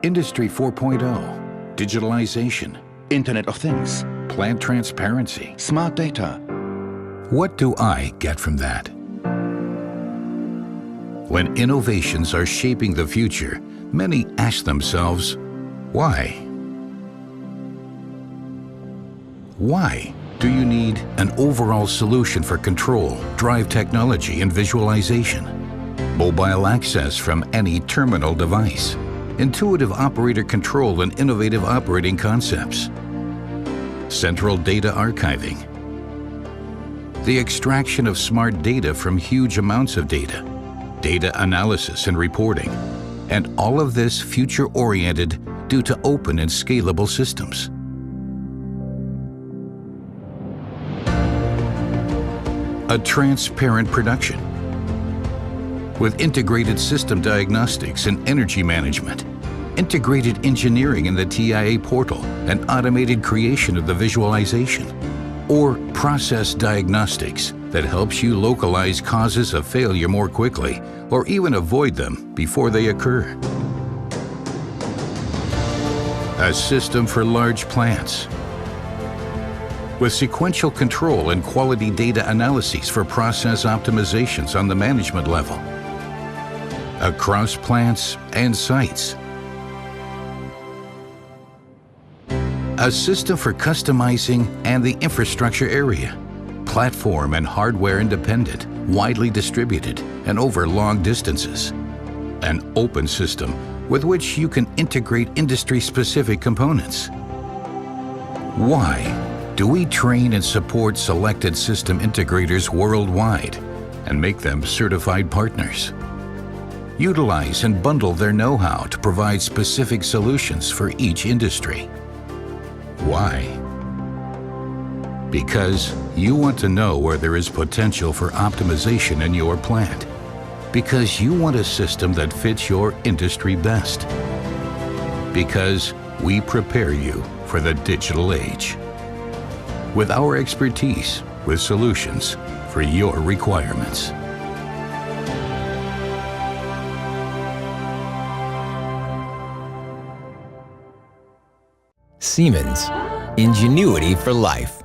Industry 4.0, digitalization, Internet of Things, plant transparency. smart data. What do I get from that? When innovations are shaping the future, many ask themselves, why? Why do you need an overall solution for control, drive technology, and visualization? Mobile access from any terminal device, intuitive operator control and innovative operating concepts, central data archiving, the extraction of smart data from huge amounts of data, data analysis and reporting, and all of this future-oriented due to open and scalable systems. A transparent production with integrated system diagnostics and energy management, integrated engineering in the TIA portal and automated creation of the visualization, or process diagnostics that helps you localize causes of failure more quickly or even avoid them before they occur. A system for large plants with sequential control and quality data analyses for process optimizations on the management level, across plants and sites. A system for customizing and the infrastructure area, platform and hardware independent, widely distributed, and over long distances. An open system with which you can integrate industry-specific components. Why do we train and support selected system integrators worldwide and make them certified partners? Utilize and bundle their know-how to provide specific solutions for each industry. Why? Because you want to know where there is potential for optimization in your plant. Because you want a system that fits your industry best. Because we prepare you for the digital age. With our expertise, with solutions for your requirements. Siemens, ingenuity for life.